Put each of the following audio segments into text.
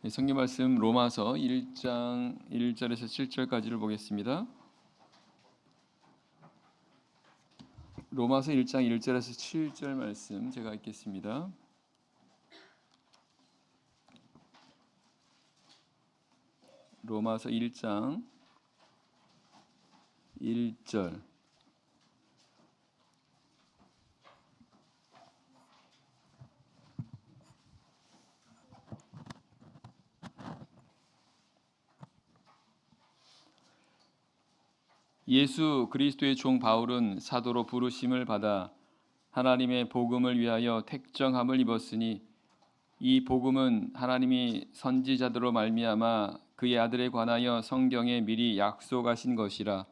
성경 말씀 로마서 1장 1절에서 7절까지를 보겠습니다. 로마서 1장 1절에서 7절 말씀 제가 읽겠습니다. 로마서 1장 1절. 예수 그리스도의 종 바울은 사도로 부르심을 받아 하나님의 복음을 위하여 택정함을 입었으니 이 복음은 하나님이 선지자들로 말미암아 그의 아들에 관하여 성경에 미리 약속하신 것이라.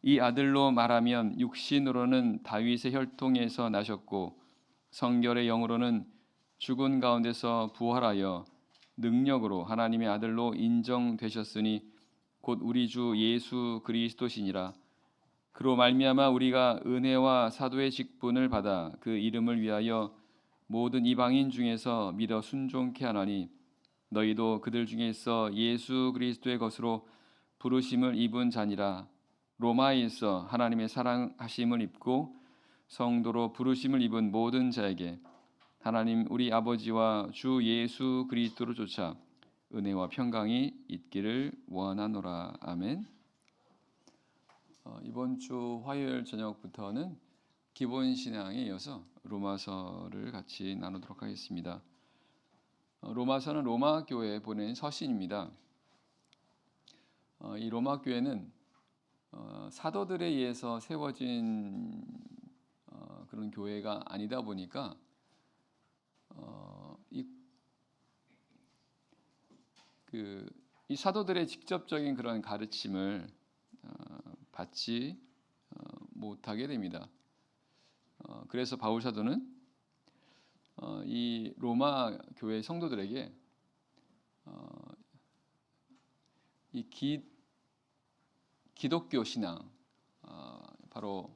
이 아들로 말하면 육신으로는 다윗의 혈통에서 나셨고 성결의 영으로는 죽은 가운데서 부활하여 능력으로 하나님의 아들로 인정되셨으니 곧 우리 주 예수 그리스도시니라. 그로 말미암아 우리가 은혜와 사도의 직분을 받아 그 이름을 위하여 모든 이방인 중에서 믿어 순종케 하나니 너희도 그들 중에서 예수 그리스도의 것으로 부르심을 입은 자니라. 로마에 있어 하나님의 사랑하심을 입고 성도로 부르심을 입은 모든 자에게 하나님 우리 아버지와 주 예수 그리스도로 쫓아 은혜와 평강이 있기를 원하노라. 아멘. 이번 주 화요일 저녁부터는 기본 신앙에 이어서 로마서를 같이 나누도록 하겠습니다. 로마서는 로마 교회에 보낸 서신입니다. 이 로마 교회는 사도들에 의해서 세워진 그런 교회가 아니다 보니까 이 사도들의 직접적인 그런 가르침을 받지 못하게 됩니다. 그래서 바울 사도는 이 로마 교회 성도들에게 이 기독교 신앙, 바로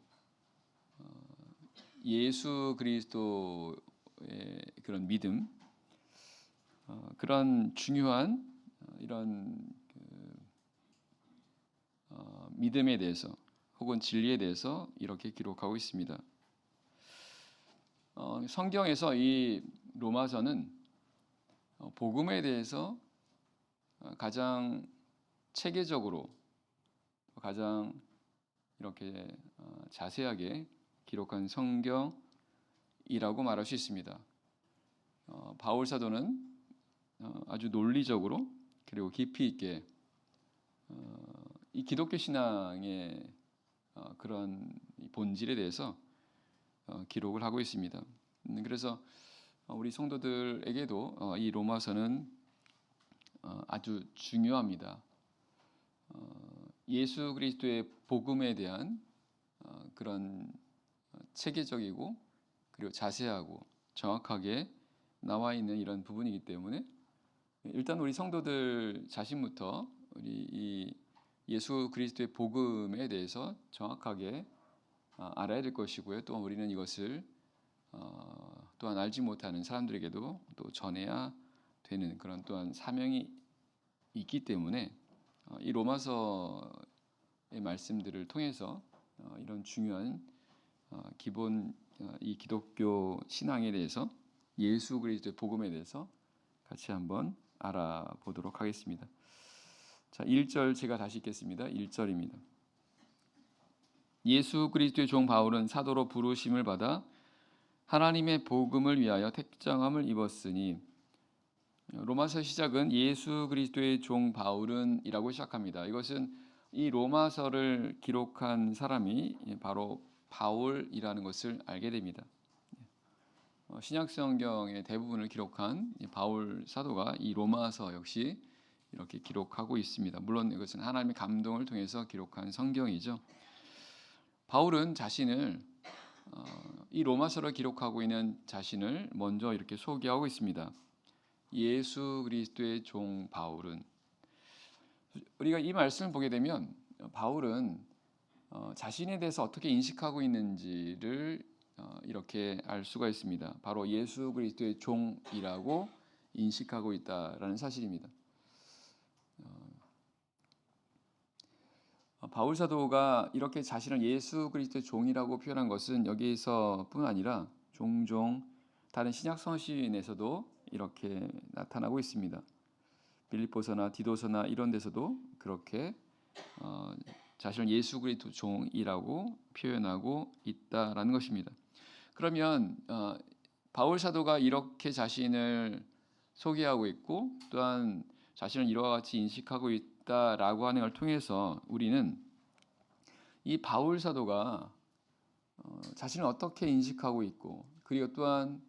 예수 그리스도의 그런 믿음, 그런 중요한 이런 믿음에 대해서 혹은 진리에 대해서 이렇게 기록하고 있습니다. 성경에서 이 로마서는 복음에 대해서 가장 체계적으로 가장 이렇게 자세하게 기록한 성경이라고 말할 수 있습니다. 바울 사도는 아주 논리적으로 그리고 깊이 있게 이 기독교 신앙의 그런 본질에 대해서 기록을 하고 있습니다. 그래서 우리 성도들에게도 이 로마서는 아주 중요합니다. 예수 그리스도의 복음에 대한 그런 체계적이고 그리고 자세하고 정확하게 나와 있는 이런 부분이기 때문에 일단 우리 성도들 자신부터 우리 이 예수 그리스도의 복음에 대해서 정확하게 알아야 될 것이고요. 또한 우리는 이것을 또한 알지 못하는 사람들에게도 또 전해야 되는 그런 또한 사명이 있기 때문에 이 로마서의 말씀들을 통해서 이런 중요한 기본 이 기독교 신앙에 대해서 예수 그리스도의 복음에 대해서 같이 한번 알아보도록 하겠습니다. 자, 1절 제가 다시 읽겠습니다. 1절입니다. 예수 그리스도의 종 바울은 사도로 부르심을 받아 하나님의 복음을 위하여 택정함을 입었으니. 로마서 시작은 예수 그리스도의 종 바울은이라고 시작합니다. 이것은 이 로마서를 기록한 사람이 바로 바울이라는 것을 알게 됩니다. 신약 성경의 대부분을 기록한 바울 사도가 이 로마서 역시 이렇게 기록하고 있습니다. 물론 이것은 하나님의 감동을 통해서 기록한 성경이죠. 바울은 자신을 이 로마서를 기록하고 있는 자신을 먼저 이렇게 소개하고 있습니다. 예수 그리스도의 종 바울은. 우리가 이 말씀을 보게 되면 바울은 자신에 대해서 어떻게 인식하고 있는지를 이렇게 알 수가 있습니다. 바로 예수 그리스도의 종이라고 인식하고 있다라는 사실입니다. 바울 사도가 이렇게 자신을 예수 그리스도의 종이라고 표현한 것은 여기서뿐 아니라 종종 다른 신약 서신에서도 이렇게 나타나고 있습니다. 빌립보서나 디도서나 이런 데서도 그렇게 자신을 예수 그리스도 종이라고 표현하고 있다라는 것입니다. 그러면 바울 사도가 이렇게 자신을 소개하고 있고 또한 자신을 이와 같이 인식하고 있다라고 하는 걸 통해서 우리는 이 바울 사도가 자신을 어떻게 인식하고 있고 그리고 또한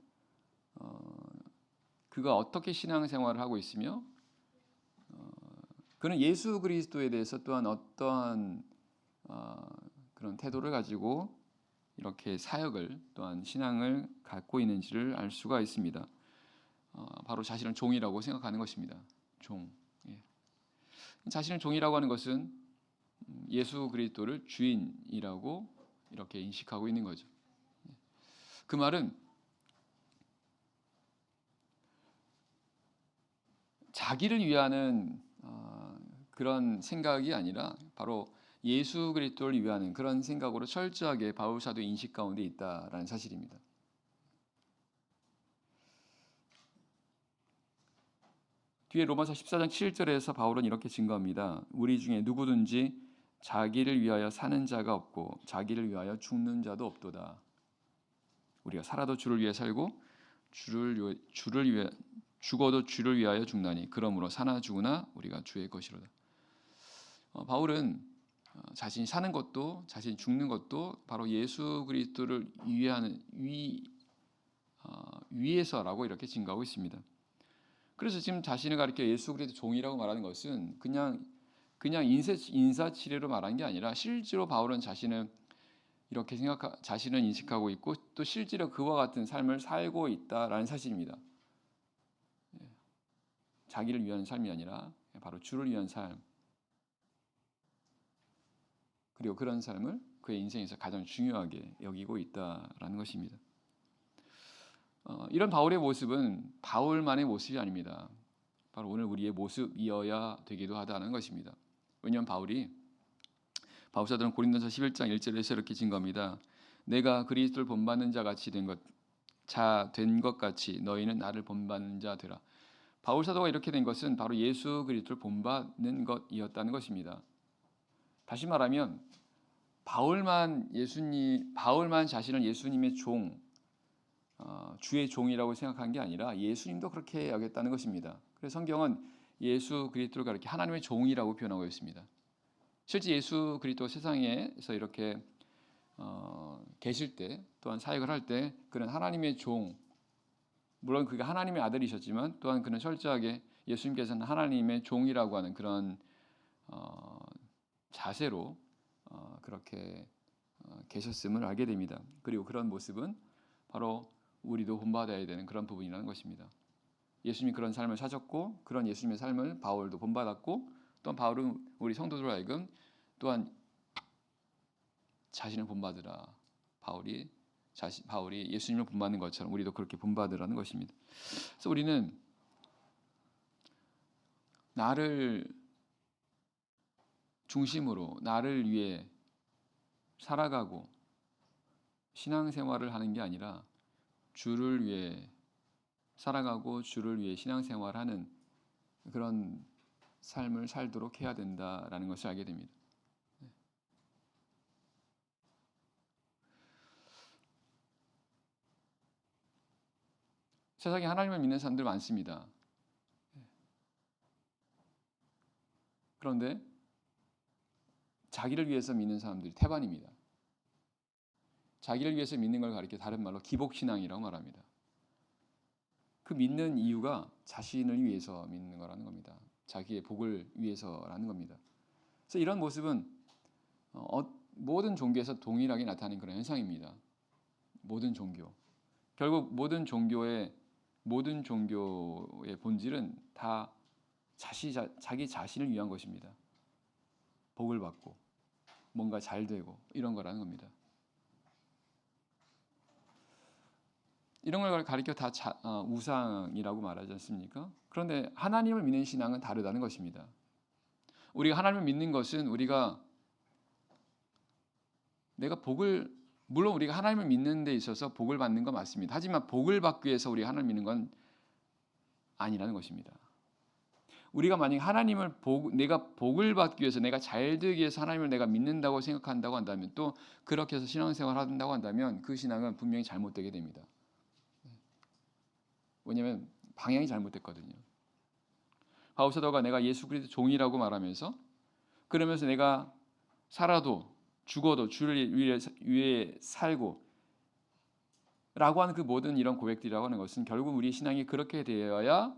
그가 어떻게 신앙생활을 하고 있으며 그는 예수 그리스도에 대해서 또한 어떠한 그런 태도를 가지고 이렇게 사역을 또한 신앙을 갖고 있는지를 알 수가 있습니다. 바로 자신을 종이라고 생각하는 것입니다. 종. 예. 자신을 종이라고 하는 것은 예수 그리스도를 주인이라고 이렇게 인식하고 있는 거죠. 그 말은 자기를 위하는 그런 생각이 아니라 바로 예수 그리스도를 위하는 그런 생각으로 철저하게 바울 사도 인식 가운데 있다라는 사실입니다. 뒤에 로마서 14장 7절에서 바울은 이렇게 증거합니다. 우리 중에 누구든지 자기를 위하여 사는 자가 없고 자기를 위하여 죽는 자도 없도다. 우리가 살아도 주를 위해 살고 주를 위해 죽어도 주를 위하여 죽나니 그러므로 사나 죽으나 우리가 주의 것이로다. 바울은 자신이 사는 것도 자신이 죽는 것도 바로 예수 그리스도를 위해서라고 이렇게 증거하고 있습니다. 그래서 지금 자신을 가리켜 예수 그리스도 종이라고 말하는 것은 그냥 인사치레로 말한 게 아니라 실제로 바울은 자신을 이렇게 자신을 인식하고 있고 또 실제로 그와 같은 삶을 살고 있다라는 사실입니다. 자기를 위한 삶이 아니라 바로 주를 위한 삶. 그리고 그런 삶을 그의 인생에서 가장 중요하게 여기고 있다라는 것입니다. 이런 바울의 모습은 바울만의 모습이 아닙니다. 바로 오늘 우리의 모습이어야 되기도 하다는 것입니다. 왜냐하면 바울 사도는 고린도서 11장 1절에서 이렇게 증거합니다. 내가 그리스도를 본받는 자 같이 된 것 같이 너희는 나를 본받는 자 되라. 바울 사도가 이렇게 된 것은 바로 예수 그리스도를 본받는 것이었다는 것입니다. 다시 말하면 바울만 자신을 예수님의 종, 주의 종이라고 생각한 게 아니라 예수님도 그렇게 여겼다는 것입니다. 그래서 성경은 예수 그리스도를 가리켜 하나님의 종이라고 표현하고 있습니다. 실제 예수 그리스도 세상에서 이렇게 계실 때 또한 사역을 할 때 그는 하나님의 종, 물론 그가 하나님의 아들이셨지만 또한 그는 철저하게 예수님께서는 하나님의 종이라고 하는 그런 자세로 그렇게 계셨음을 알게 됩니다. 그리고 그런 모습은 바로 우리도 본받아야 되는 그런 부분이라는 것입니다. 예수님이 그런 삶을 사셨고 그런 예수님의 삶을 바울도 본받았고 또한 바울은 우리 성도들로 하여금 또한 자신을 본받으라. 바울이 예수님을 본받는 것처럼 우리도 그렇게 본받으라는 것입니다. 그래서 우리는 나를 중심으로 나를 위해 살아가고 신앙생활을 하는 게 아니라 주를 위해 살아가고 주를 위해 신앙생활하는 그런 삶을 살도록 해야 된다라는 것을 알게 됩니다. 세상에 하나님을 믿는 사람들 많습니다. 그런데 자기를 위해서 믿는 사람들이 태반입니다. 자기를 위해서 믿는 걸 가리켜 다른 말로 기복신앙이라고 말합니다. 그 믿는 이유가 자신을 위해서 믿는 거라는 겁니다. 자기의 복을 위해서라는 겁니다. 그래서 이런 모습은 모든 종교에서 동일하게 나타나는 그런 현상입니다. 모든 종교. 결국 모든 종교의 본질은 다 자기 자신을 위한 것입니다. 복을 받고 뭔가 잘 되고 이런 거라는 겁니다. 이런 걸 가리켜 다 우상이라고 말하지 않습니까? 그런데 하나님을 믿는 신앙은 다르다는 것입니다. 우리가 하나님을 믿는 것은 내가 복을, 물론 우리가 하나님을 믿는 데 있어서 복을 받는 건 맞습니다. 하지만 복을 받기 위해서 우리가 하나님을 믿는 건 아니라는 것입니다. 우리가 만약 내가 복을 받기 위해서, 내가 잘 되기 위해서 하나님을 내가 믿는다고 생각한다고 한다면, 또 그렇게 해서 신앙생활을 한다고 한다면 그 신앙은 분명히 잘못되게 됩니다. 왜냐하면 방향이 잘못됐거든요. 바울 사도가 내가 예수 그리스도 종이라고 말하면서, 그러면서 내가 살아도 죽어도 주를 위해 살고 라고 하는 그 모든 이런 고백들이라고 하는 것은 결국 우리의 신앙이 그렇게 되어야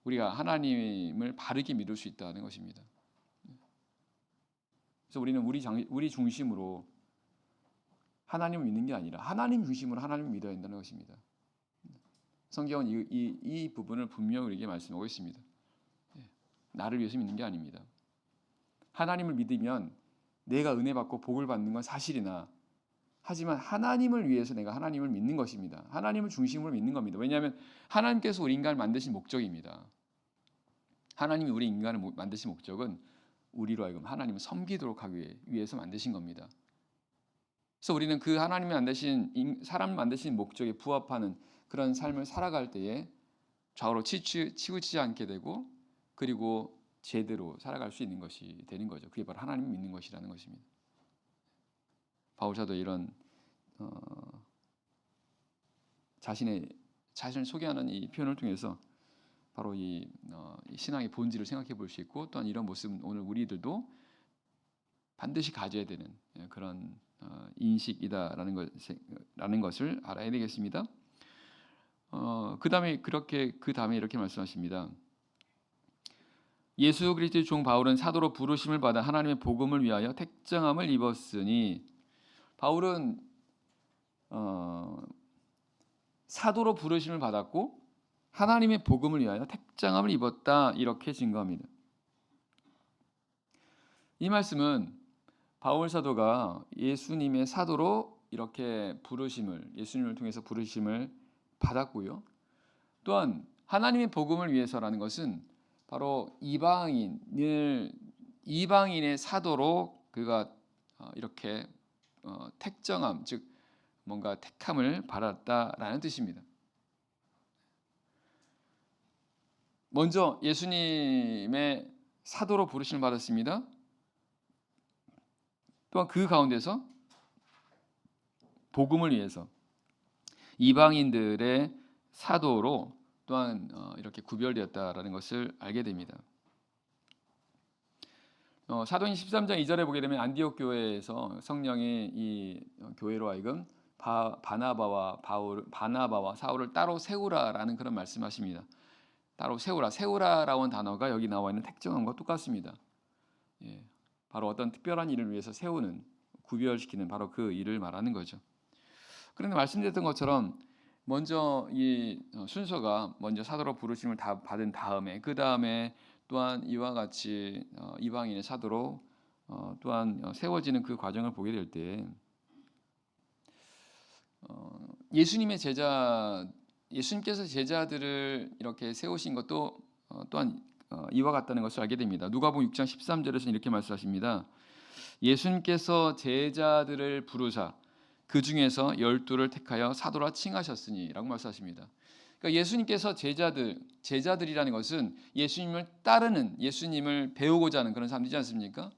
우리가 하나님을 바르게 믿을 수 있다는 것입니다. 그래서 우리는 우리 중심으로 하나님을 믿는 게 아니라 하나님 중심으로 하나님을 믿어야 한다는 것입니다. 성경은 이 부분을 분명히 우리에게 말씀하고 있습니다. 나를 위해서 믿는 게 아닙니다. 하나님을 믿으면 내가 은혜 받고 복을 받는 건 사실이나, 하지만 하나님을 위해서 내가 하나님을 믿는 것입니다. 하나님을 중심으로 믿는 겁니다. 왜냐하면 하나님께서 우리 인간을 만드신 목적입니다. 하나님이 우리 인간을 만드신 목적은 우리로 하여금 하나님을 섬기도록 하기 위해서 만드신 겁니다. 그래서 우리는 그 하나님이 사람을 만드신 목적에 부합하는 그런 삶을 살아갈 때에 좌우로 치우치지 않게 되고, 그리고 제대로 살아갈 수 있는 것이 되는 거죠. 그게 바로 하나님을 믿는 것이라는 것입니다. 바울 사도 이런 자신을 소개하는 이 표현을 통해서 바로 이 신앙의 본질을 생각해 볼 수 있고, 또한 이런 모습은 오늘 우리들도 반드시 가져야 되는 그런 인식이다라는 것을 알아야 되겠습니다. 그 다음에 이렇게 말씀하십니다. 예수 그리스도의 종 바울은 사도로 부르심을 받아 하나님의 복음을 위하여 택정함을 입었으니, 바울은 사도로 부르심을 받았고 하나님의 복음을 위하여 택정함을 입었다, 이렇게 증거합니다. 이 말씀은 바울 사도가 예수님의 사도로 이렇게 예수님을 통해서 부르심을 받았고요. 또한 하나님의 복음을 위해서라는 것은 바로 이방인의 사도로 그가 이렇게 택정함, 즉 뭔가 택함을 받았다라는 뜻입니다. 먼저 예수님의 사도로 부르심을 받았습니다. 또한 그 가운데서 복음을 위해서 이방인들의 사도로 또한 이렇게 구별되었다라는 것을 알게 됩니다. 사도행 13장 2절에 보게 되면 안디옥 교회에서 성령이 이 교회로 하여금 바나바와 사울을 따로 세우라라는 그런 말씀하십니다. 따로 세우라라고 하는 단어가 여기 나와 있는 택정함과 똑같습니다. 바로 어떤 특별한 일을 위해서 세우는, 구별시키는 바로 그 일을 말하는 거죠. 그런데 말씀드렸던 것처럼 먼저 이 순서가 먼저 사도로 부르심을 다 받은 다음에, 그 다음에 또한 이와 같이 이방인의 사도로 또한 세워지는 그 과정을 보게 될 때, 예수님께서 제자들을 이렇게 세우신 것도 또한 이와 같다는 것을 알게 됩니다. 누가복음 6장 13절에서는 이렇게 말씀하십니다. 예수님께서 제자들을 부르사 그 중에서 12를 택하여 사도라 칭하셨으니 라고 말씀하십니다. 그러니까 예수님께서 제자들이라는 것은 예수님을 따르는, 예수님을 배우고자 하는 그런 사람들이지 않습니까?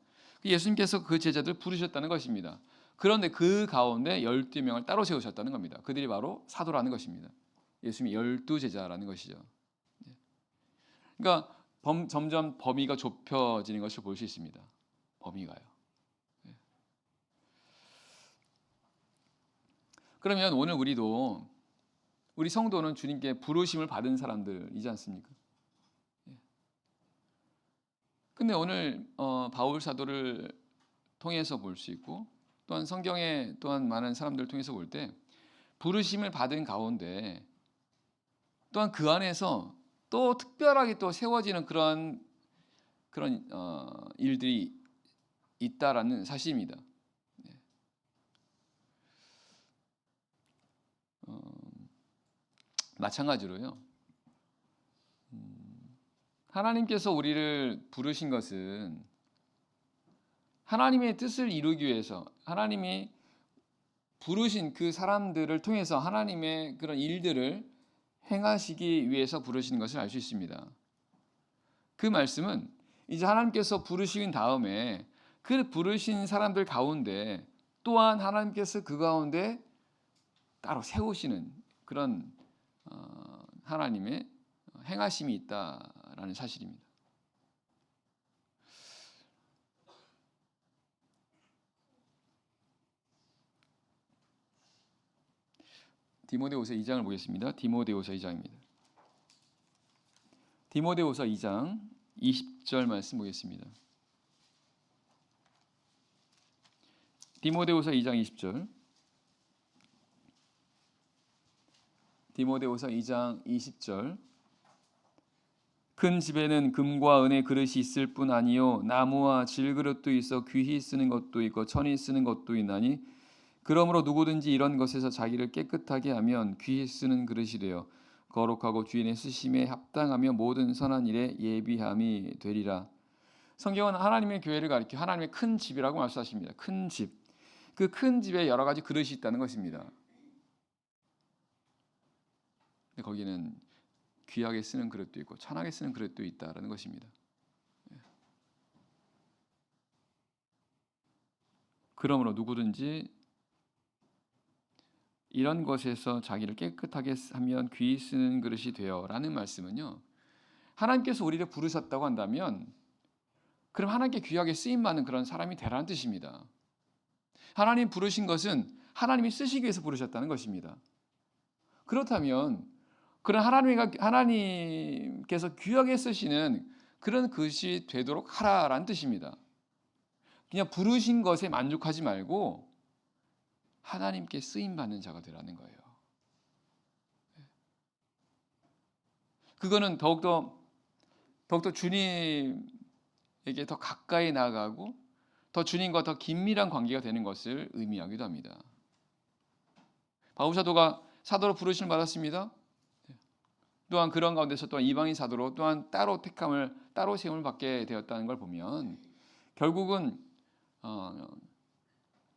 예수님께서 그 제자들을 부르셨다는 것입니다. 그런데 그 가운데 12명을 따로 세우셨다는 겁니다. 그들이 바로 사도라는 것입니다. 예수님의 12제자라는 것이죠. 그러니까 점점 범위가 좁혀지는 것을 볼 수 있습니다. 범위가요. 그러면 오늘 우리 성도는 주님께 부르심을 받은 사람들이지 않습니까? 근데 오늘 바울 사도를 통해서 볼 수 있고, 또한 성경에 또한 많은 사람들을 통해서 볼 때 부르심을 받은 가운데 또한 그 안에서 또 특별하게 또 세워지는 그런 일들이 있다라는 사실입니다. 마찬가지로요. 하나님께서 우리를 부르신 것은 하나님의 뜻을 이루기 위해서, 하나님이 부르신 그 사람들을 통해서 하나님의 그런 일들을 행하시기 위해서 부르신 것을 알 수 있습니다. 그 말씀은 이제 하나님께서 부르신 다음에 그 부르신 사람들 가운데 또한 하나님께서 그 가운데 따로 세우시는 그런 하나님의 행하심이 있다라는 사실입니다. 디모데후서 2장을 보겠습니다. 디모데후서 2장입니다. 디모데후서 2장 20절 말씀 보겠습니다. 디모데후서 2장 20절. 디모데후서 2장 20절. 큰 집에는 금과 은의 그릇이 있을 뿐 아니요 나무와 질그릇도 있어 귀히 쓰는 것도 있고 천히 쓰는 것도 있나니 그러므로 누구든지 이런 것에서 자기를 깨끗하게 하면 귀히 쓰는 그릇이 되어 거룩하고 주인의 쓰심에 합당하며 모든 선한 일에 예비함이 되리라. 성경은 하나님의 교회를 가리켜 하나님의 큰 집이라고 말씀하십니다. 큰 집. 그 큰 집에 여러 가지 그릇이 있다는 것입니다. 거기는 귀하게 쓰는 그릇도 있고 천하게 쓰는 그릇도 있다라는 것입니다. 그러므로 누구든지 이런 것에서 자기를 깨끗하게 하면 귀히 쓰는 그릇이 되어라는 말씀은요. 하나님께서 우리를 부르셨다고 한다면 그럼 하나님께 귀하게 쓰임 받는 그런 사람이 되라는 뜻입니다. 하나님 부르신 것은 하나님이 쓰시기 위해서 부르셨다는 것입니다. 그렇다면 그런 하나님께서 귀하게 쓰시는 그런 것이 되도록 하라라는 뜻입니다. 그냥 부르신 것에 만족하지 말고 하나님께 쓰임 받는 자가 되라는 거예요. 그거는 더욱더 주님에게 더 가까이 나아가고 더 주님과 더 긴밀한 관계가 되는 것을 의미하기도 합니다. 바울 사도가 사도로 부르심을 받았습니다. 또한 그런 가운데서 또한 이방인 사도로 또한 따로 택함을 따로 세움을 받게 되었다는 걸 보면 결국은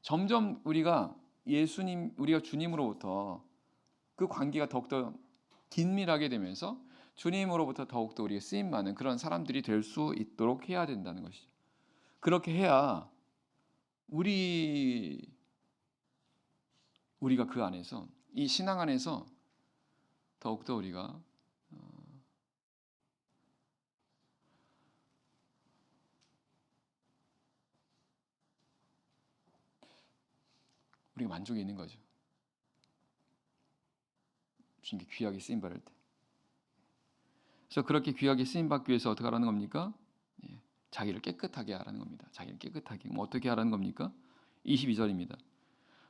점점 우리가 주님으로부터 그 관계가 더욱더 긴밀하게 되면서 주님으로부터 더욱더 우리가 쓰임 받는 그런 사람들이 될 수 있도록 해야 된다는 것이죠. 그렇게 해야 우리가 그 안에서 이 신앙 안에서 더욱더 우리가 만족이 있는 거죠. 주님께 귀하게 쓰임 받을 때. 그래서 그렇게 귀하게 쓰임 받기 위해서 어떻게 하라는 겁니까? 자기를 깨끗하게 하라는 겁니다. 자기를 깨끗하게. 어떻게 하라는 겁니까? 22절입니다.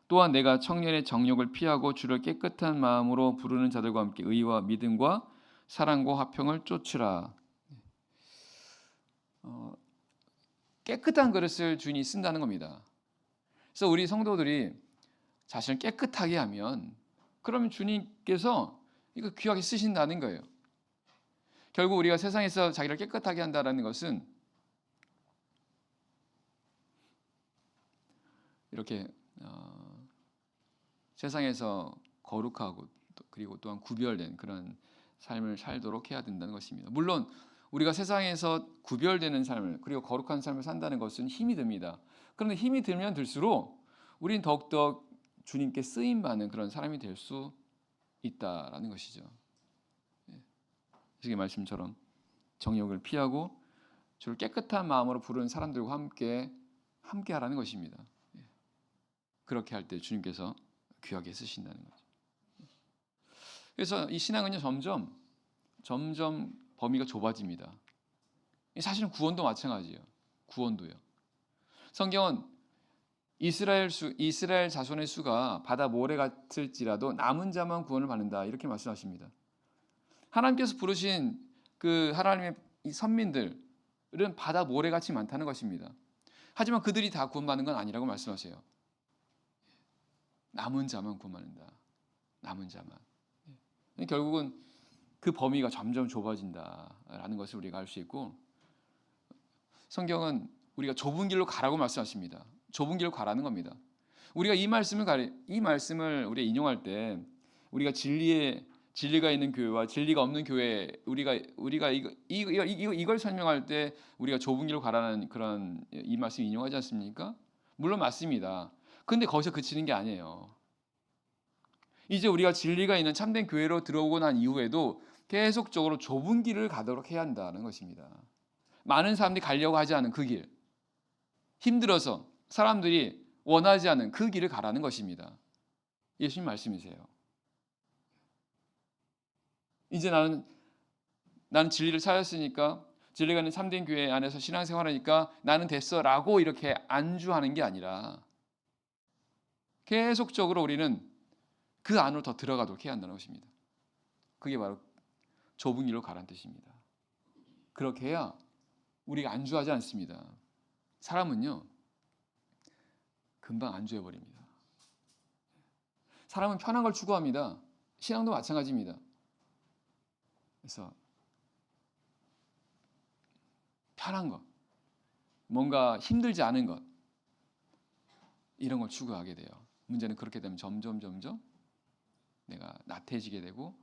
또한 내가 청년의 정욕을 피하고 주를 깨끗한 마음으로 부르는 자들과 함께 의와 믿음과 사랑과 화평을 쫓으라. 깨끗한 그릇을 주인이 쓴다는 겁니다. 그래서 우리 성도들이 자신을 깨끗하게 하면 그러면 주님께서 이거 귀하게 쓰신다는 거예요. 결국 우리가 세상에서 자기를 깨끗하게 한다는 것은 이렇게 세상에서 거룩하고 그리고 또한 구별된 그런 삶을 살도록 해야 된다는 것입니다. 물론 우리가 세상에서 구별되는 삶을 그리고 거룩한 삶을 산다는 것은 힘이 듭니다. 그런데 힘이 들면 들수록 우리는 더욱더 주님께 쓰임받는 그런 사람이 될 수 있다라는 것이죠. 이 말씀처럼 정욕을 피하고 주를 깨끗한 마음으로 부르는 사람들과 함께 하라는 것입니다. 그렇게 할 때 주님께서 귀하게 쓰신다는 거죠. 그래서 이 신앙은요 점점 범위가 좁아집니다. 사실은 구원도 마찬가지예요. 구원도요. 성경은 이스라엘 자손의 수가 바다 모래 같을지라도 남은 자만 구원을 받는다 이렇게 말씀하십니다. 하나님께서 부르신 그 하나님의 이 선민들은 바다 모래같이 많다는 것입니다. 하지만 그들이 다 구원받는 건 아니라고 말씀하세요. 남은 자만 구원받는다. 남은 자만. 결국은 그 범위가 점점 좁아진다라는 것을 우리가 알 수 있고, 성경은 우리가 좁은 길로 가라고 말씀하십니다. 좁은 길로 가라는 겁니다. 우리가 이 말씀을 우리가 인용할 때, 우리가 진리가 있는 교회와 진리가 없는 교회, 우리가 이걸 설명할 때 우리가 좁은 길로 가라는 그런 이 말씀 인용하지 않습니까? 물론 맞습니다. 근데 거기서 그치는 게 아니에요. 이제 우리가 진리가 있는 참된 교회로 들어오고 난 이후에도 계속적으로 좁은 길을 가도록 해야 한다는 것입니다. 많은 사람들이 가려고 하지 않은 그 길, 힘들어서 사람들이 원하지 않은 그 길을 가라는 것입니다. 예수님 말씀이세요. 이제 나는 진리를 찾았으니까, 진리가 있는 참된 교회 안에서 신앙생활하니까 나는 됐어라고 이렇게 안주하는 게 아니라 계속적으로 우리는 그 안으로 더 들어가도록 해야 한다는 것입니다. 그게 바로 좁은 길로 가라는 뜻입니다. 그렇게 해야 우리가 안주하지 않습니다. 사람은요, 금방 안주해버립니다. 사람은 편한 걸 추구합니다. 신앙도 마찬가지입니다. 그래서 편한 것, 뭔가 힘들지 않은 것, 이런 걸 추구하게 돼요. 문제는 그렇게 되면 점점 내가 나태해지게 되고,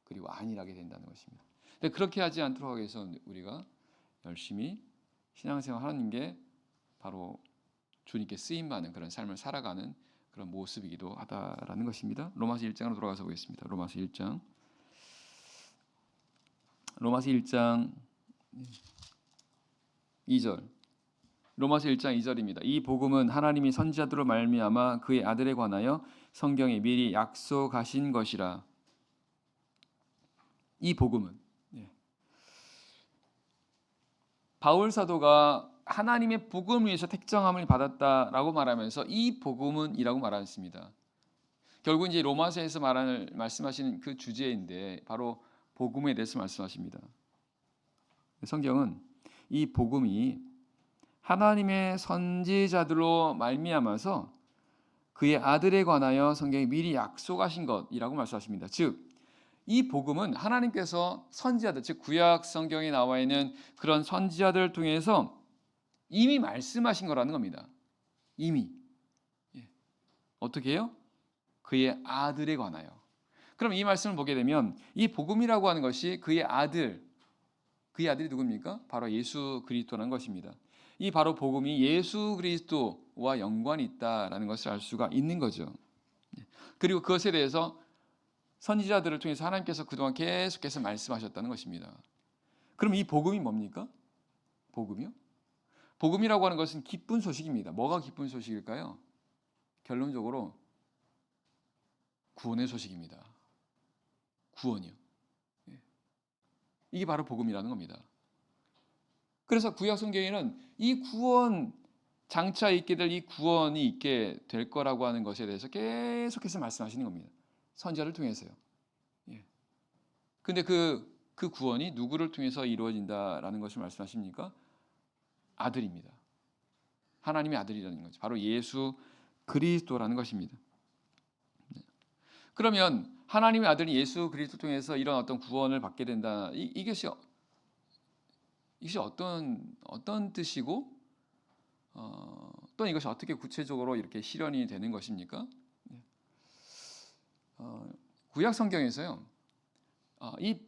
그리고 안일하게 된다는 것입니다. 근데 그렇게 하지 않도록 하기 위해서 우리가 열심히 신앙생활 하는 게 바로 주님께 쓰임받는 그런 삶을 살아가는 그런 모습이기도 하다라는 것입니다. 로마서 1장으로 돌아가서 보겠습니다. 로마서 1장 2절. 로마서 1장 2절입니다. 이 복음은 하나님이 선지자들로 말미암아 그의 아들에 관하여 성경에 미리 약속하신 것이라. 이 복음은, 바울 사도가 하나님의 복음을 위해서 택정함을 받았다라고 말하면서 이 복음은이라고 말했습니다. 결국 이제 로마서에서 말씀하시는 그 주제인데 바로 복음에 대해서 말씀하십니다. 성경은 이 복음이 하나님의 선지자들로 말미암아서 그의 아들에 관하여 성경에 미리 약속하신 것이라고 말씀하십니다. 즉, 이 복음은 하나님께서 선지자들, 즉 구약 성경에 나와 있는 그런 선지자들을 통해서 이미 말씀하신 거라는 겁니다. 이미. 어떻게 해요? 그의 아들에 관하여. 그럼 이 말씀을 보게 되면 이 복음이라고 하는 것이 그의 아들이 누굽니까? 바로 예수 그리스도라는 것입니다. 이 바로 복음이 예수 그리스도와 연관이 있다라는 것을 알 수가 있는 거죠. 그리고 그것에 대해서 선지자들을 통해서 하나님께서 그동안 계속해서 말씀하셨다는 것입니다. 그럼 이 복음이 뭡니까? 복음이요? 복음이라고 하는 것은 기쁜 소식입니다. 뭐가 기쁜 소식일까요? 결론적으로 구원의 소식입니다. 구원이요. 이게 바로 복음이라는 겁니다. 그래서 구약 성경에는 이 구원, 장차 있게 될 이 구원이 있게 될 거라고 하는 것에 대해서 계속해서 말씀하시는 겁니다. 선지자를 통해서요. 근데 그 구원이 누구를 통해서 이루어진다라는 것을 말씀하십니까? 아들입니다. 하나님의 아들이라는 거죠. 바로 예수 그리스도라는 것입니다. 그러면 하나님의 아들 예수 그리스도 통해서 이런 어떤 구원을 받게 된다. 이것이 어떤 뜻이고, 또 이것이 어떻게 구체적으로 이렇게 실현이 되는 것입니까? 구약 성경에서요, 이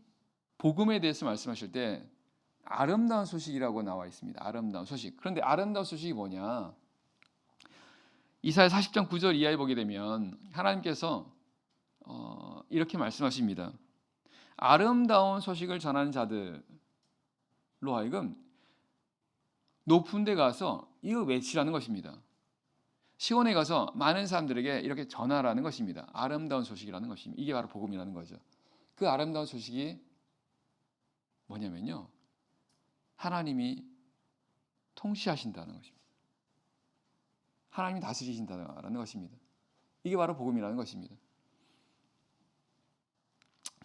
복음에 대해서 말씀하실 때 아름다운 소식이라고 나와 있습니다. 아름다운 소식. 그런데 아름다운 소식이 뭐냐? 이사야 40장 9절 이하에 보게 되면 하나님께서 이렇게 말씀하십니다. 아름다운 소식을 전하는 자들로 하여금 높은 데 가서 이거 외치라는 것입니다. 시온에 가서 많은 사람들에게 이렇게 전하라는 것입니다. 아름다운 소식이라는 것입니다. 이게 바로 복음이라는 거죠. 그 아름다운 소식이 뭐냐면요, 하나님이 통치하신다는 것입니다. 하나님이 다스리신다는 것입니다. 이게 바로 복음이라는 것입니다.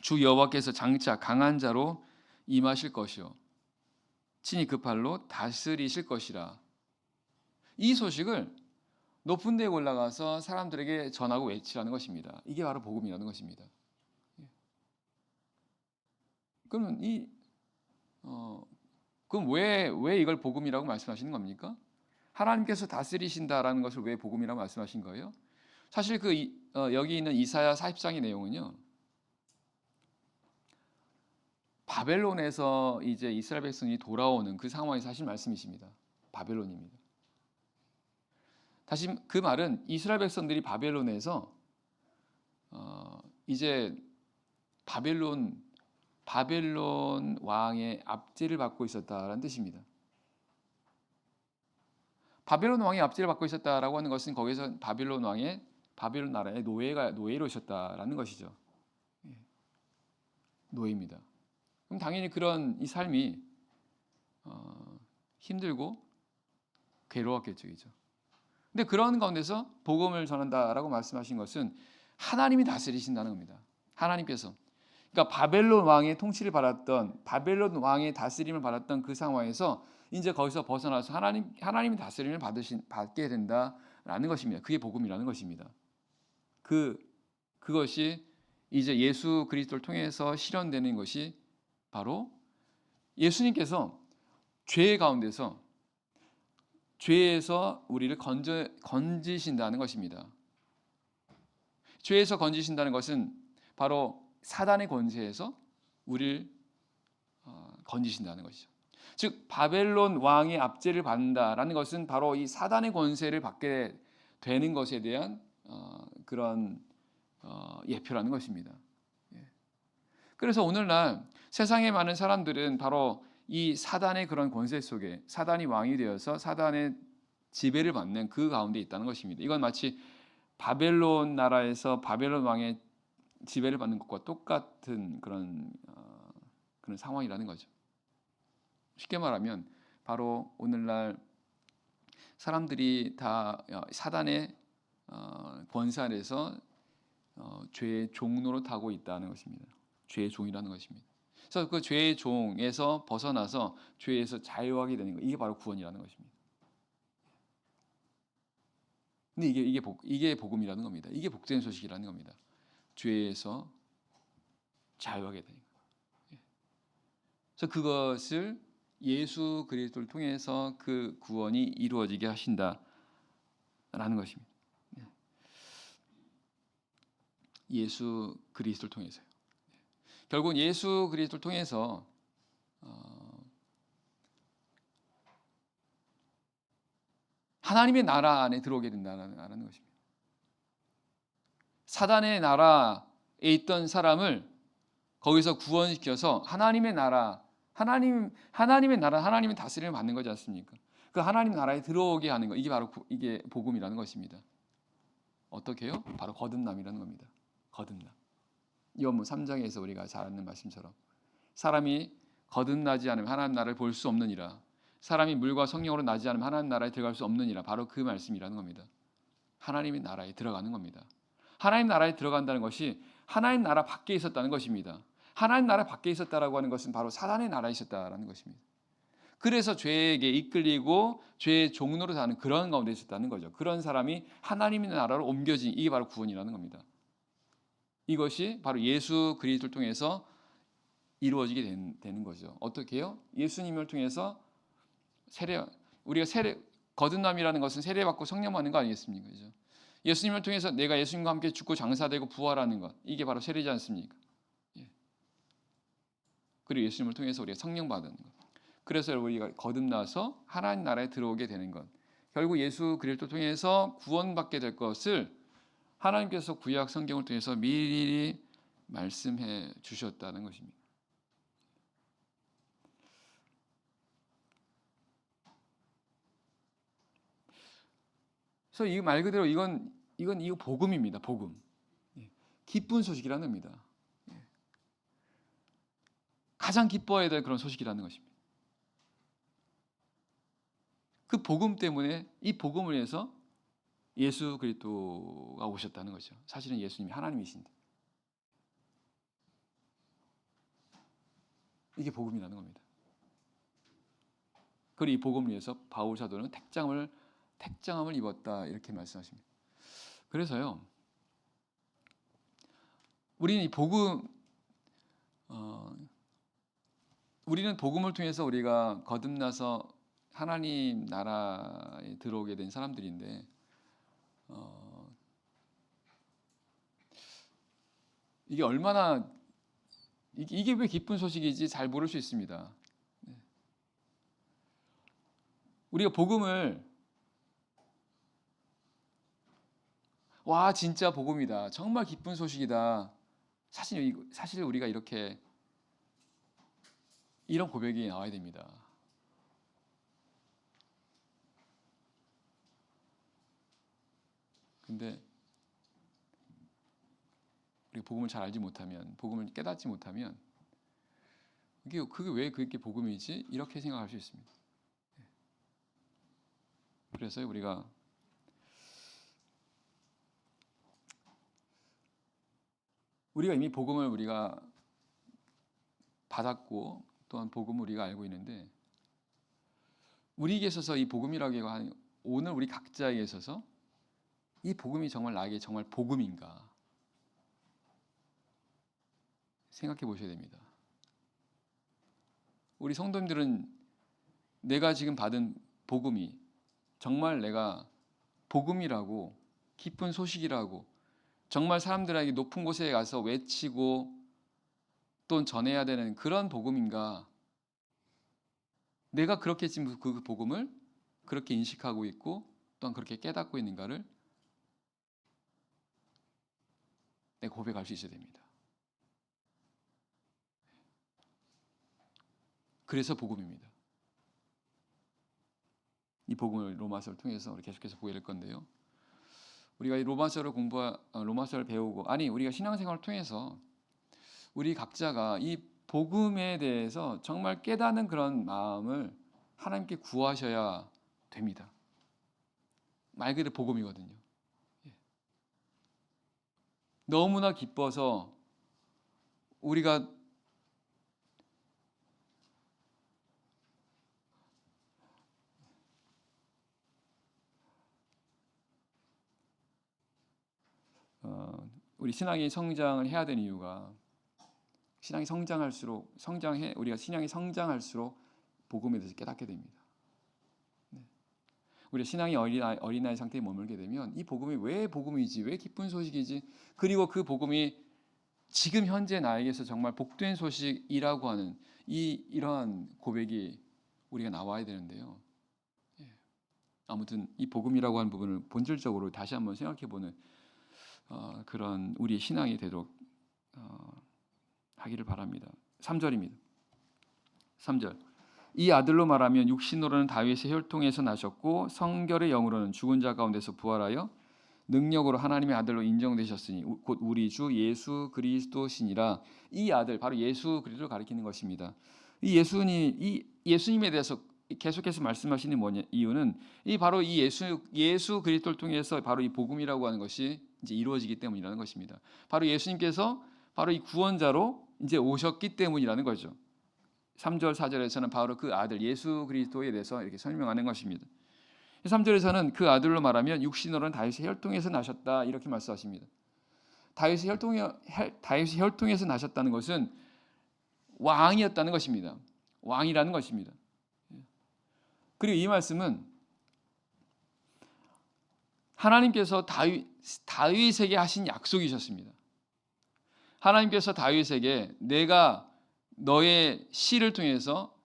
주 여호와께서 장차 강한 자로 임하실 것이요 친히 그 팔로 다스리실 것이라. 이 소식을 높은 데에 올라가서 사람들에게 전하고 외치라는 것입니다. 이게 바로 복음이라는 것입니다. 그러면 그럼 왜 이걸 복음이라고 말씀하시는 겁니까? 하나님께서 다스리신다라는 것을 왜 복음이라고 말씀하신 거예요? 사실 여기 있는 이사야 40장의 내용은요, 바벨론에서 이제 이스라엘 백성이 돌아오는 그 상황이 사실 말씀이십니다. 바벨론입니다. 다시 그 말은 이스라엘 백성들이 바벨론에서 이제 바벨론 왕의 압제를 받고 있었다라는 뜻입니다. 바벨론 왕의 압제를 받고 있었다라고 하는 것은 거기서 바벨론 나라의 노예로 있었다라는 것이죠. 노예입니다. 그럼 당연히 그런 이 삶이 힘들고 괴로웠겠죠, 그죠? 근데 그런 가운데서 복음을 전한다라고 말씀하신 것은 하나님이 다스리신다는 겁니다. 하나님께서. 그러니까 바벨론 왕의 통치를 받았던, 바벨론 왕의 다스림을 받았던 그 상황에서 이제 거기서 벗어나서 하나님이 다스림을 받게 된다라는 것입니다. 그게 복음이라는 것입니다. 그것이 이제 예수 그리스도를 통해서 실현되는 것이 바로 예수님께서 죄에서 우리를 건지신다는 것입니다. 죄에서 건지신다는 것은 바로 사단의 권세에서 우리를 건지신다는 것이죠. 즉 바벨론 왕의 압제를 받는다라는 것은 바로 이 사단의 권세를 받게 되는 것에 대한 그런 예표라는 것입니다. 그래서 오늘날 세상에 많은 사람들은 바로 이 사단의 그런 권세 속에 사단이 왕이 되어서 사단의 지배를 받는 그 가운데 있다는 것입니다. 이건 마치 바벨론 나라에서 바벨론 왕의 지배를 받는 것과 똑같은 그런 상황이라는 거죠. 쉽게 말하면 바로 오늘날 사람들이 다 사단의 권세 아래서 죄의 종로로 타고 있다는 것입니다. 죄의 종이라는 것입니다. 그래서 그 죄의 종에서 벗어나서 죄에서 자유하게 되는 것, 이게 바로 구원이라는 것입니다. 근데 이게 복음이라는 겁니다. 이게 복된 소식이라는 겁니다. 죄에서 자유하게 되는 것. 그래서 그것을 예수 그리스도를 통해서 그 구원이 이루어지게 하신다라는 것입니다. 예수 그리스도를 통해서요. 결국 예수 그리스도를 통해서 하나님의 나라 안에 들어오게 된다는 것입니다. 사단의 나라에 있던 사람을 거기서 구원시켜서 하나님의 다스림을 받는 거지 않습니까? 그 하나님 나라에 들어오게 하는 것, 이게 바로 이게 복음이라는 것입니다. 어떻게 해요? 바로 거듭남이라는 겁니다. 거듭남. 요한복음 3장에서 우리가 잘 아는 말씀처럼 사람이 거듭나지 않으면 하나님 나라를 볼 수 없느니라. 사람이 물과 성령으로 나지 않으면 하나님 나라에 들어갈 수 없느니라. 바로 그 말씀이라는 겁니다. 하나님의 나라에 들어가는 겁니다. 하나님 나라에 들어간다는 것이 하나님 나라 밖에 있었다는 것입니다. 하나님 나라 밖에 있었다라고 하는 것은 바로 사단의 나라에 있었다라는 것입니다. 그래서 죄에게 이끌리고 죄의 종로로 사는 그런 가운데 있었다는 거죠. 그런 사람이 하나님의 나라로 옮겨진, 이게 바로 구원이라는 겁니다. 이것이 바로 예수 그리스도를 통해서 이루어지게 되는 거죠. 어떻게 해요? 예수님을 통해서 우리가 거듭남이라는 것은 세례받고 성령 받는 거 아니겠습니까? 그죠? 예수님을 통해서 내가 예수님과 함께 죽고 장사되고 부활하는 것, 이게 바로 세례지 않습니까? 그리고 예수님을 통해서 우리가 성령 받는 것. 그래서 우리가 거듭나서 하나님 나라에 들어오게 되는 것. 결국 예수 그리스도를 통해서 구원받게 될 것을 하나님께서 구약 성경을 통해서 미리 말씀해 주셨다는 것입니다. 그래서 이 말 그대로 이건 복음입니다. 복음. 기쁜 소식이라는 겁니다. 가장 기뻐해야 될 그런 소식이라는 것입니다. 그 복음 때문에 이 복음을 위해서 예수 그리스도가 오셨다는 거죠. 사실은 예수님이 하나님이신데. 이게 복음이라는 겁니다. 그리고 이 복음을 위해서 바울 사도는 택장함을 입었다 이렇게 말씀하십니다. 그래서요, 우리는 이 복음 우리는 복음을 통해서 우리가 거듭나서 하나님 나라에 들어오게 된 사람들인데 이게 얼마나 이게 왜 기쁜 소식이지 잘 모를 수 있습니다. 우리가 복음을 와 진짜 복음이다. 정말 기쁜 소식이다. 사실 우리가 이렇게 이런 고백이 나와야 됩니다. 근데 우리가 복음을 잘 알지 못하면, 복음을 깨닫지 못하면 그게 왜 그렇게 복음이지? 이렇게 생각할 수 있습니다. 그래서 우리가 이미 복음을 우리가 받았고 또한 복음을 우리가 알고 있는데 우리에게 있어서 이 복음이라고 하는 오늘 우리 각자에게 있어서 이 복음이 정말 나에게 정말 복음인가 생각해 보셔야 됩니다. 우리 성도님들은 내가 지금 받은 복음이 정말 내가 복음이라고 기쁜 소식이라고 정말 사람들에게 높은 곳에 가서 외치고 또 전해야 되는 그런 복음인가? 내가 그렇게 지금 그 복음을 그렇게 인식하고 있고 또한 그렇게 깨닫고 있는가를 내가 고백할 수 있어야 됩니다. 그래서 복음입니다. 이 복음을 로마서를 통해서 우리 계속해서 보게 될 건데요. 우리가 이 로마서를 배우고 우리가 신앙생활을 통해서 우리 각자가 이 복음에 대해서 정말 깨닫는 그런 마음을 하나님께 구하셔야 됩니다. 말 그대로 복음이거든요. 너무나 기뻐서 우리가 우리 신앙이 성장을 해야 되는 이유가 신앙이 우리가 신앙이 성장할수록 복음에 대해서 깨닫게 됩니다. 우리 신앙이 어린아이 상태에 머물게 되면 이 복음이 왜 복음이지, 왜 기쁜 소식이지, 그리고 그 복음이 지금 현재 나에게서 정말 복된 소식이라고 하는 이러한 고백이 우리가 나와야 되는데요. 아무튼 이 복음이라고 하는 부분을 본질적으로 다시 한번 생각해보는 그런 우리의 신앙이 되도록 하기를 바랍니다. 3절입니다. 3절. 이 아들로 말하면 육신으로는 다윗의 혈통에서 나셨고 성결의 영으로는 죽은 자 가운데서 부활하여 능력으로 하나님의 아들로 인정되셨으니 곧 우리 주 예수 그리스도시니라. 이 아들 바로 예수 그리스도를 가리키는 것입니다. 이 예수님에 대해서 계속해서 말씀하시는 이유는 바로 이 예수 그리스도를 통해서 바로 이 복음이라고 하는 것이 이제 이루어지기 때문이라는 것입니다. 바로 예수님께서 바로 이 구원자로 이제 오셨기 때문이라는 거죠. 3절 4절에서는 바로 그 아들 예수 그리스도에 대해서 이렇게 설명하는 것입니다. 3절에서는 그 아들로 말하면 육신으로는 다윗의 혈통에서 나셨다 이렇게 말씀하십니다. 다윗의 혈통에서 나셨다는 것은 왕이었다는 것입니다. 왕이라는 것입니다. 그리고 이 말씀은 하나님께서 다윗에게 하신 약속이셨습니다. 하나님께서 다윗에게 내가 너의 씨를 통해서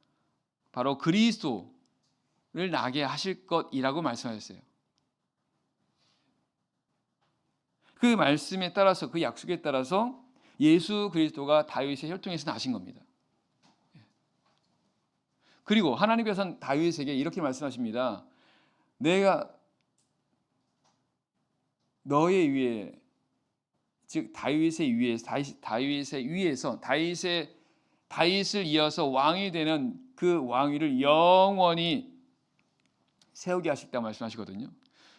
바로 그리스도를 나게 하실 것이라고 말씀하셨어요. 그 말씀에 따라서 그 약속에 따라서 예수 그리스도가 다윗의 혈통에서 나신 겁니다. 그리고 하나님께서는 다윗에게 이렇게 말씀하십니다. 내가 너의 위에 즉 다윗의 위에서 다윗을 이어서 왕이 되는 그 왕위를 영원히 세우게 하시겠다 말씀하시거든요.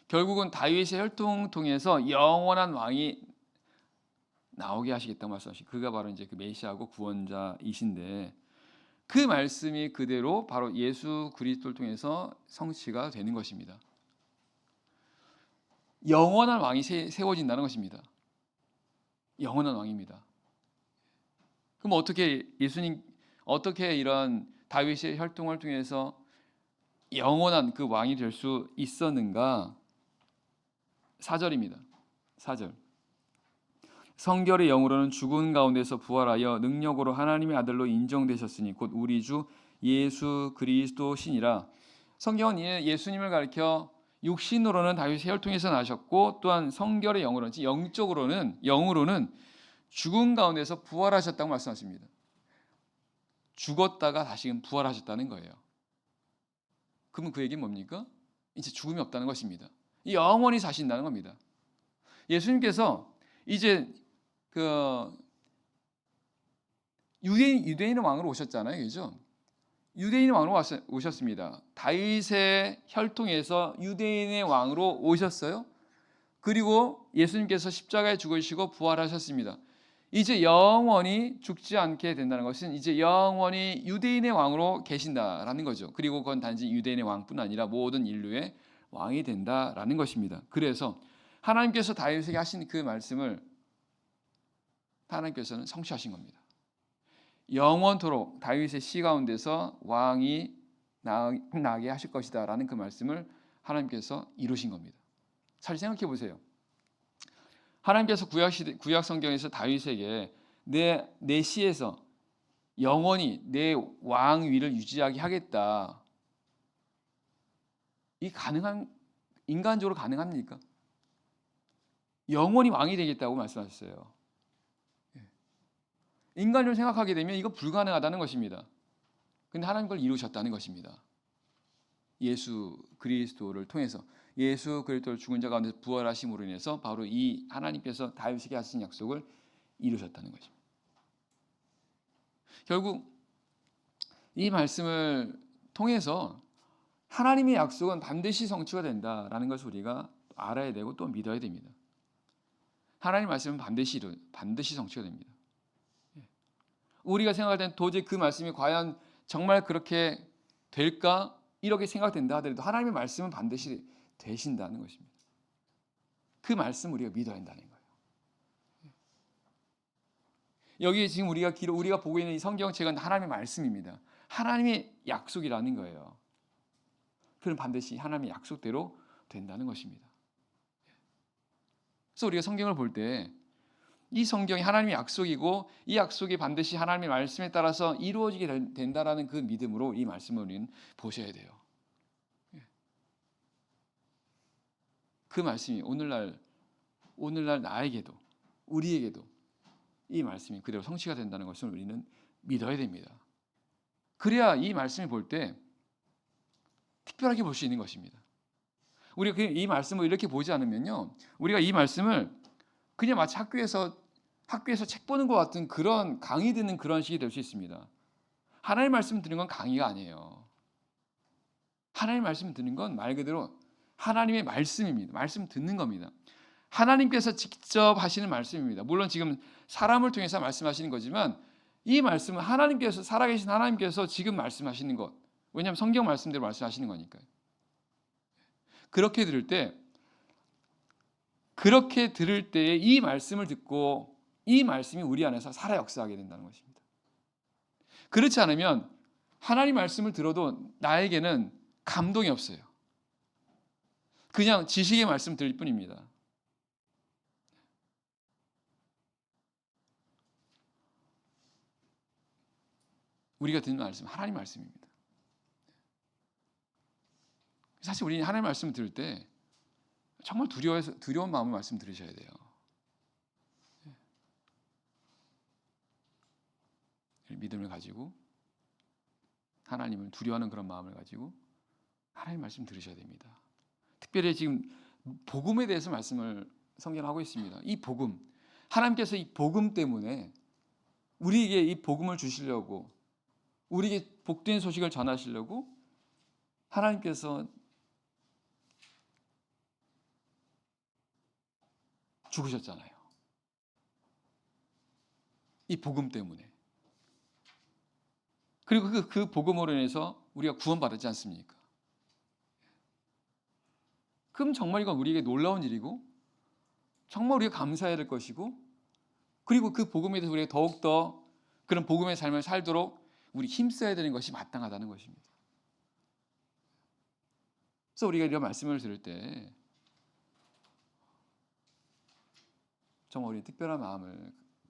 결국은 다윗의 혈통 통해서 영원한 왕이 나오게 하시겠다 말씀하시고 그가 바로 이제 그 메시아고 구원자이신데 그 말씀이 그대로 바로 예수 그리스도를 통해서 성취가 되는 것입니다. 영원한 왕이 세워진다는 것입니다. 영원한 왕입니다. 그럼 어떻게 어떻게 이런 다윗의 혈통을 통해서 영원한 그 왕이 될 수 있었는가? 4절입니다. 4절. 성결의 영으로는 죽은 가운데서 부활하여 능력으로 하나님의 아들로 인정되셨으니 곧 우리 주 예수 그리스도시니라. 성경은 예수님을 가리켜 육신으로는 다윗의 혈통에서 나셨고 또한 성결의 영으로는, 영으로는 죽은 가운데서 부활하셨다고 말씀하십니다. 죽었다가 다시금 부활하셨다는 거예요. 그러면 그 얘기는 뭡니까? 이제 죽음이 없다는 것입니다. 영원히 사신다는 겁니다. 예수님께서 이제 그 유대인의 왕으로 오셨잖아요, 그죠? 유대인의 왕으로 오셨습니다. 다윗의 혈통에서 유대인의 왕으로 오셨어요. 그리고 예수님께서 십자가에 죽으시고 부활하셨습니다. 이제 영원히 죽지 않게 된다는 것은 이제 영원히 유대인의 왕으로 계신다라는 거죠. 그리고 그건 단지 유대인의 왕뿐 아니라 모든 인류의 왕이 된다라는 것입니다. 그래서 하나님께서 다윗에게 하신 그 말씀을 하나님께서는 성취하신 겁니다. 영원토록 다윗의 씨 가운데서 왕이 나게 하실 것이다 라는 그 말씀을 하나님께서 이루신 겁니다. 잘 생각해 보세요. 하나님께서 구약 성경에서 다윗에게 내 씨에서 영원히 내 왕위를 유지하게 하겠다. 이 인간적으로 가능합니까? 영원히 왕이 되겠다고 말씀하셨어요. 인간적으로 생각하게 되면 이거 불가능하다는 것입니다. 근데 하나님 그걸 이루셨다는 것입니다. 예수 그리스도를 통해서, 예수 그리스도를 죽은 자 가운데서 부활하심으로 인해서 바로 이 하나님께서 다윗에게 하신 약속을 이루셨다는 것입니다. 결국 이 말씀을 통해서 하나님의 약속은 반드시 성취가 된다라는 것을 우리가 알아야 되고 또 믿어야 됩니다. 하나님의 말씀은 반드시 성취가 됩니다. 우리가 생각할 때는 도저히 그 말씀이 과연 정말 그렇게 될까? 이렇게 생각된다 하더라도 하나님의 말씀은 반드시 되신다는 것입니다. 그 말씀 우리가 믿어야 한다는 거예요. 여기 지금 우리가 보고 있는 이 성경책은 하나님의 말씀입니다. 하나님의 약속이라는 거예요. 그럼 반드시 하나님의 약속대로 된다는 것입니다. 그래서 우리가 성경을 볼 때 이 성경이 하나님의 약속이고 이 약속이 반드시 하나님의 말씀에 따라서 이루어지게 된다라는 그 믿음으로 이 말씀을 우리는 보셔야 돼요. 그 말씀이 오늘날 나에게도 우리에게도 이 말씀이 그대로 성취가 된다는 것을 우리는 믿어야 됩니다. 그래야 이 말씀을 볼 때 특별하게 볼 수 있는 것입니다. 우리가 이 말씀을 이렇게 보지 않으면요, 우리가 이 말씀을 그냥 마치 학교에서 책 보는 것 같은 그런 강의 듣는 그런 식이 될 수 있습니다. 하나님의 말씀 듣는 건 강의가 아니에요. 하나님의 말씀 듣는 건 말 그대로 하나님의 말씀입니다. 말씀 듣는 겁니다. 하나님께서 직접 하시는 말씀입니다. 물론 지금 사람을 통해서 말씀하시는 거지만 이 말씀은 하나님께서, 살아계신 하나님께서 지금 말씀하시는 것. 왜냐하면 성경 말씀대로 말씀하시는 거니까요. 그렇게 들을 때 이 말씀을 듣고 이 말씀이 우리 안에서 살아 역사하게 된다는 것입니다. 그렇지 않으면 하나님 말씀을 들어도 나에게는 감동이 없어요. 그냥 지식의 말씀 들을 뿐입니다. 우리가 듣는 말씀, 하나님 말씀입니다. 사실 우리는 하나님 말씀을 들을 때 정말 두려운 마음으로 말씀 들으셔야 돼요. 믿음을 가지고 하나님을 두려워하는 그런 마음을 가지고 하나님 말씀 들으셔야 됩니다. 특별히 지금 복음에 대해서 말씀을 성경하고 있습니다. 이 복음, 하나님께서 이 복음 때문에 우리에게 이 복음을 주시려고, 우리에게 복된 소식을 전하시려고 하나님께서 죽으셨잖아요. 이 복음 때문에. 그리고 그 복음으로 인해서 우리가 구원받았지 않습니까? 그럼 정말 이건 우리에게 놀라운 일이고 정말 우리가 감사해야 될 것이고, 그리고 그 복음에 대해서 우리가 더욱더 그런 복음의 삶을 살도록 우리 힘써야 되는 것이 마땅하다는 것입니다. 그래서 우리가 이런 말씀을 들을 때 정말 우리 특별한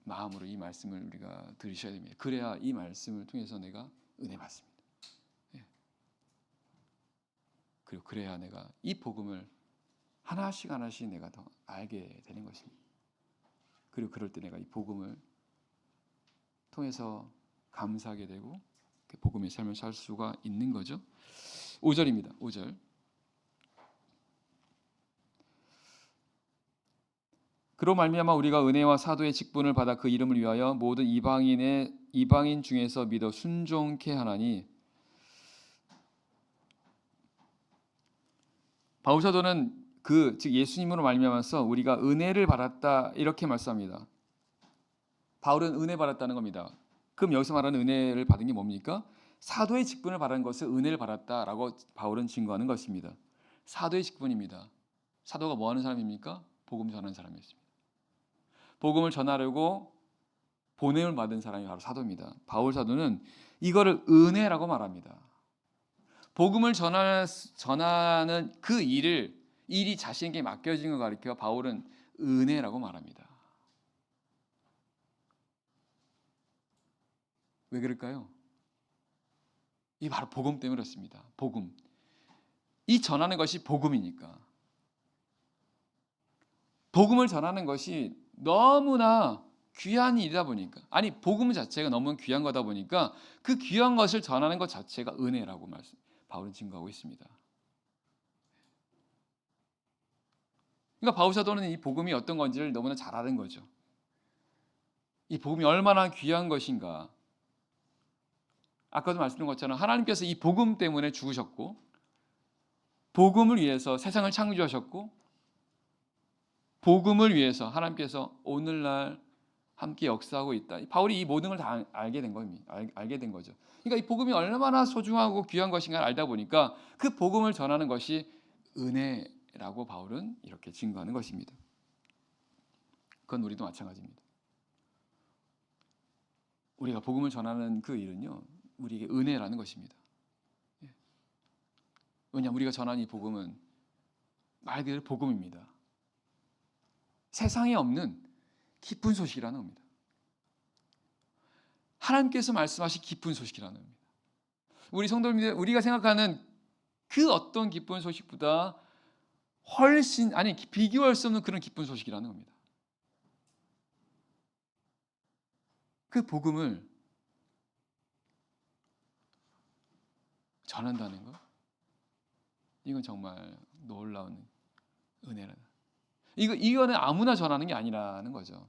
마음으로 이 말씀을 우리가 들으셔야 됩니다. 그래야 이 말씀을 통해서 내가 은혜 받습니다. 예. 그리고 그래야 내가 이 복음을 하나씩 하나씩 내가 더 알게 되는 것입니다. 그리고 그럴 때 내가 이 복음을 통해서 감사하게 되고 그 복음의 삶을 살 수가 있는 거죠. 5절입니다. 5절. 그로 말미암아 우리가 은혜와 사도의 직분을 받아 그 이름을 위하여 모든 이방인 중에서 믿어 순종케 하나니. 바울 사도는 즉 예수님으로 말미암아서 우리가 은혜를 받았다 이렇게 말씀합니다. 바울은 은혜 받았다는 겁니다. 그럼 여기서 말하는 은혜를 받은 게 뭡니까? 사도의 직분을 받은 것을 은혜를 받았다라고 바울은 증거하는 것입니다. 사도의 직분입니다. 사도가 뭐 하는 사람입니까? 복음 전하는 사람이었습니다. 복음을 전하려고 보냄을 받은 사람이 바로 사도입니다. 바울 사도는 이거를 은혜라고 말합니다. 복음을 전하는 그 일이 자신에게 맡겨진 걸 가리켜 바울은 은혜라고 말합니다. 왜 그럴까요? 이 바로 복음 때문에 그렇습니다. 복음. 이 전하는 것이 복음이니까. 복음을 전하는 것이 너무나 귀한 일이다 보니까, 아니 복음 자체가 너무 귀한 거다 보니까 그 귀한 것을 전하는 것 자체가 은혜라고 바울은 증거하고 있습니다. 그러니까 바울 사도는 이 복음이 어떤 건지를 너무나 잘 아는 거죠. 이 복음이 얼마나 귀한 것인가. 아까도 말씀드린 것처럼 하나님께서 이 복음 때문에 죽으셨고 복음을 위해서 세상을 창조하셨고 복음을 위해서 하나님께서 오늘날 함께 역사하고 있다. 바울이 이 모든 걸 다 알게 된 겁니다. 알게 된 거죠. 그러니까 이 복음이 얼마나 소중하고 귀한 것인가를 알다 보니까 그 복음을 전하는 것이 은혜라고 바울은 이렇게 증거하는 것입니다. 그건 우리도 마찬가지입니다. 우리가 복음을 전하는 그 일은요, 우리에게 은혜라는 것입니다. 왜냐하면 우리가 전하는 이 복음은 말 그대로 복음입니다. 세상에 없는 기쁜 소식이라는 겁니다. 하나님께서 말씀하신 기쁜 소식이라는 겁니다. 우리 성도님들, 우리가 생각하는 그 어떤 기쁜 소식보다 훨씬, 아니 비교할 수 없는 그런 기쁜 소식이라는 겁니다. 그 복음을 전한다는 것, 이건 정말 놀라운 은혜라는. 이거는 아무나 전하는 게 아니라는 거죠.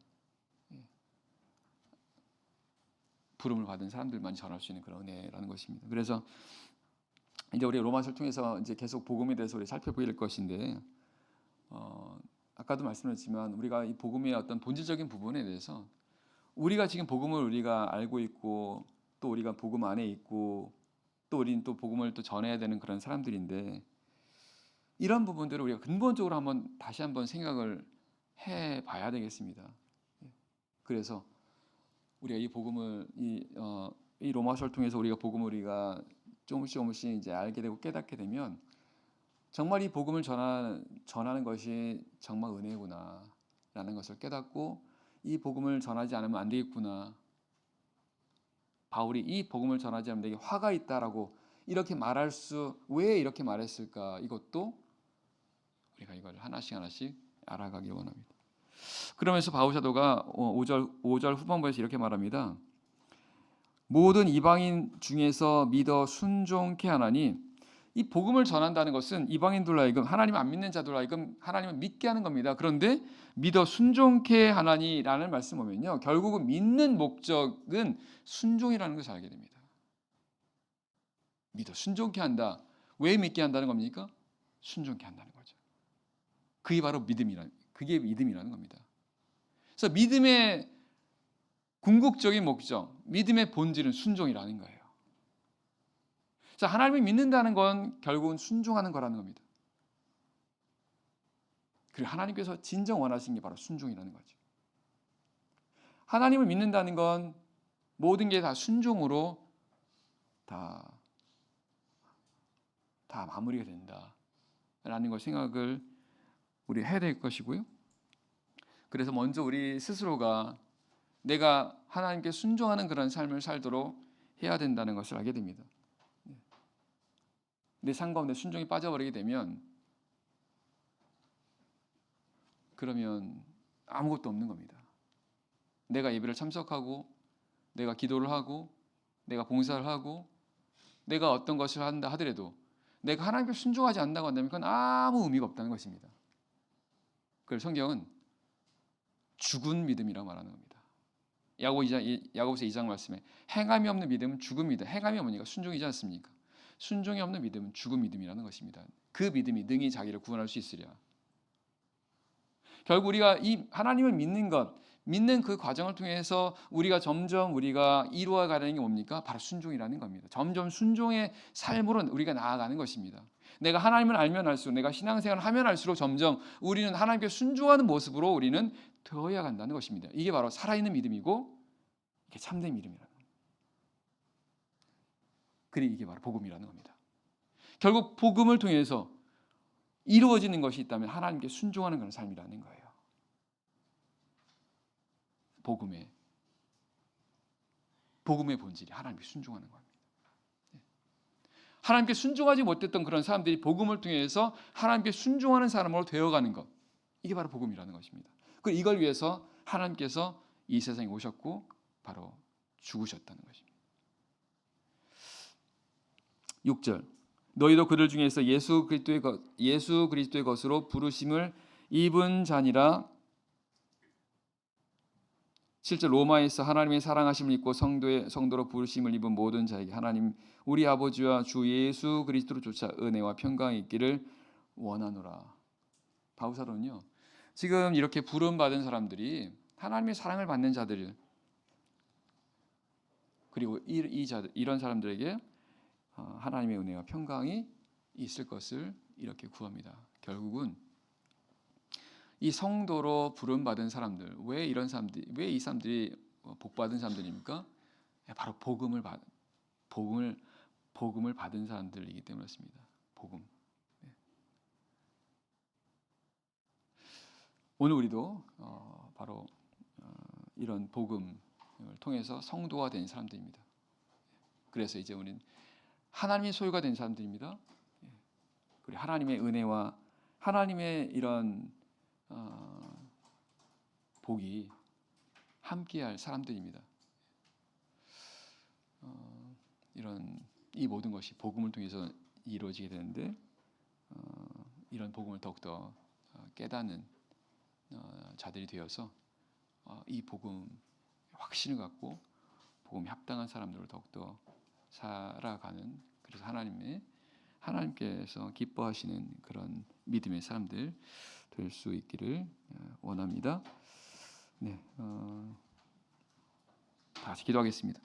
부름을 받은 사람들만 전할 수 있는 그런 은혜라는 것입니다. 그래서 이제 우리 로마서를 통해서 이제 계속 복음에 대해서 우리 살펴보게 될 것인데, 아까도 말씀드렸지만 우리가 이 복음의 어떤 본질적인 부분에 대해서 우리가 지금 복음을 우리가 알고 있고 또 우리가 복음 안에 있고 또 우리는 또 복음을 또 전해야 되는 그런 사람들인데, 이런 부분들을 우리가 근본적으로 다시 한번 생각을 해봐야 되겠습니다. 그래서 우리가 이 복음을 이 로마서를 통해서 우리가 복음을 우리가 조금씩 이제 알게 되고 깨닫게 되면 정말 이 복음을 전하는 것이 정말 은혜구나라는 것을 깨닫고 이 복음을 전하지 않으면 안 되겠구나. 바울이 이 복음을 전하지 않으면 내게 화가 있다라고 이렇게 말할 왜 이렇게 말했을까? 이것도 우리가 이걸 하나씩 알아가길 원합니다. 그러면서 바울 사도가 5절 후반부에서 이렇게 말합니다. 모든 이방인 중에서 믿어 순종케 하나니. 이 복음을 전한다는 것은 이방인들로 하여금, 하나님 안 믿는 자들로 하여금 하나님을 믿게 하는 겁니다. 그런데 믿어 순종케 하나니라는 말씀 보면요, 결국은 믿는 목적은 순종이라는 것을 알게 됩니다. 믿어 순종케 한다. 왜 믿게 한다는 겁니까? 순종케 한다는 거죠. 그게 바로 그게 믿음이라는 겁니다. 그래서 믿음의 궁극적인 목적, 믿음의 본질은 순종이라는 거예요. 자, 하나님을 믿는다는 건 결국은 순종하는 거라는 겁니다. 그리고 하나님께서 진정 원하시는 게 바로 순종이라는 거죠. 하나님을 믿는다는 건 모든 게 다 순종으로 다 마무리가 된다라는 걸 생각을 우리 해야 될 것이고요. 그래서 먼저 우리 스스로가 내가 하나님께 순종하는 그런 삶을 살도록 해야 된다는 것을 알게 됩니다. 내 삶 가운데 순종이 빠져버리게 되면 그러면 아무것도 없는 겁니다. 내가 예배를 참석하고 내가 기도를 하고 내가 봉사를 하고 내가 어떤 것을 한다 하더라도 내가 하나님께 순종하지 않는다고 한다면 그건 아무 의미가 없다는 것입니다. 그걸 성경은 죽은 믿음이라고 말하는 겁니다. 야고보서 2장 말씀에 행함이 없는 믿음은 죽은 믿음. 행함이 없으니까 순종이지 않습니까? 순종이 없는 믿음은 죽은 믿음이라는 것입니다. 그 믿음이 능히 자기를 구원할 수 있으랴. 결국 우리가 이 하나님을 믿는 그 과정을 통해서 우리가 점점 우리가 이루어가는 게 뭡니까? 바로 순종이라는 겁니다. 점점 순종의 삶으로 우리가 나아가는 것입니다. 내가 하나님을 알면 알수록, 내가 신앙생활을 하면 할수록 점점 우리는 하나님께 순종하는 모습으로 우리는 되어야 간다는 것입니다. 이게 바로 살아있는 믿음이고 이게 참된 믿음이라는 겁니다. 그리고 이게 바로 복음이라는 겁니다. 결국 복음을 통해서 이루어지는 것이 있다면 하나님께 순종하는 그런 삶이라는 거예요. 복음의 본질이 하나님께 순종하는 겁니다. 하나님께 순종하지 못했던 그런 사람들이 복음을 통해서 하나님께 순종하는 사람으로 되어가는 것, 이게 바로 복음이라는 것입니다. 그리고 이걸 위해서 하나님께서 이 세상에 오셨고 바로 죽으셨다는 것입니다. 6절 너희도 그들 중에서 예수 그리스도의 것으로 부르심을 입은 자니라. 7절 로마에서 하나님의 사랑하심을 입고 성도로 부르심을 입은 모든 자에게 하나님 우리 아버지와 주 예수 그리스도로 조차 은혜와 평강이 있기를 원하노라. 바울사도는요, 지금 이렇게 부름 받은 사람들이 하나님의 사랑을 받는 자들, 그리고 이런 사람들에게 하나님의 은혜와 평강이 있을 것을 이렇게 구합니다. 결국은 이 성도로 부름 받은 사람들, 왜 이 사람들이 복 받은 사람들입니까? 바로 복음을 받은 사람들이기 때문이었습니다. 복음. 오늘 우리도 바로 이런 복음을 통해서 성도가 된 사람들입니다. 그래서 이제 우리는 하나님의 소유가 된 사람들입니다. 그리고 하나님의 은혜와 하나님의 이런 복이 함께할 사람들입니다. 이 모든 것이 복음을 통해서 이루어지게 되는데 이런 복음을 더욱더 깨닫는 자들이 되어서 이 복음 확신을 갖고 복음에 합당한 사람들을 더욱더 살아가는, 그래서 하나님께서 기뻐하시는 그런 믿음의 사람들 될 수 있기를 원합니다. 네, 다 같이 기도하겠습니다.